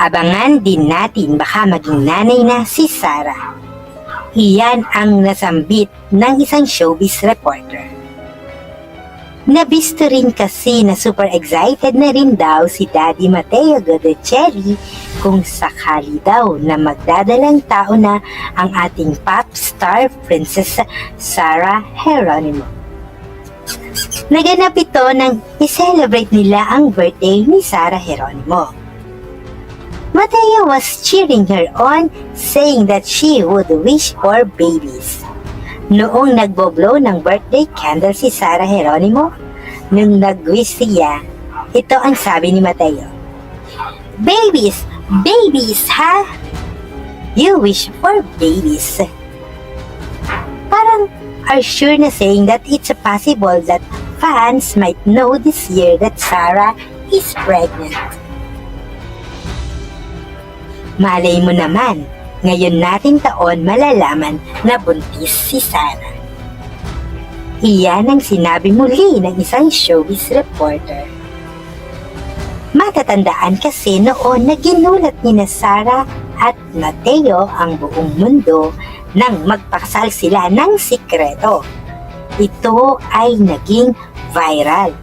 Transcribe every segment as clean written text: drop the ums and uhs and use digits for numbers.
Abangan din natin baka maging nanay na si Sarah. Iyan ang nasambit ng isang showbiz reporter. Nabisto rin kasi na super excited na rin daw si Daddy Mateo Godecelli kung sakali daw na magdadalang tao na ang ating pop star Princess Sarah Geronimo. Naganap ito nang i-celebrate nila ang birthday ni Sarah Geronimo. Mateo was cheering her on, saying that she would wish for babies. Noong nagbo-blow ng birthday candle si Sarah Geronimo, nung nag-wish siya, ito ang sabi ni Mateo. Babies! Babies, ha? You wish for babies. Parang are sure na saying that it's possible that fans might know this year that Sarah is pregnant. Malay mo naman, ngayon nating taon malalaman na buntis si Sarah. Iyan ang sinabi muli ng isang showbiz reporter. Matatandaan kasi noon na ginulat ni na Sarah at Mateo ang buong mundo nang magpakasal sila ng sikreto. Ito ay naging viral.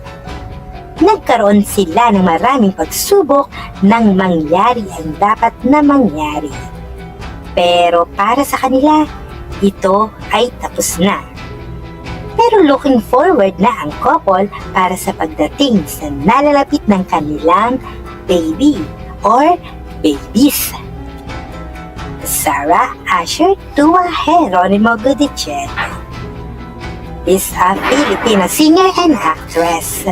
Nagkaroon sila ng maraming pagsubok nang mangyari ang dapat na mangyari. Pero para sa kanila, ito ay tapos na. Pero looking forward na ang couple para sa pagdating sa nalalapit ng kanilang baby or babies. Sarah Asher Tua Geronimo Godecelli is a Filipina singer and actress.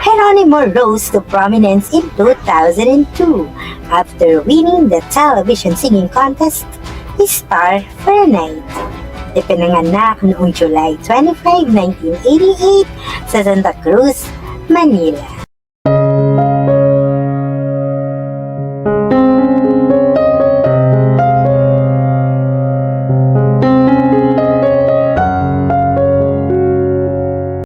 Geronimo rose to prominence in 2002 after winning the television singing contest Star for a Night. Ipinanganak noong July 25, 1988 sa Santa Cruz, Manila.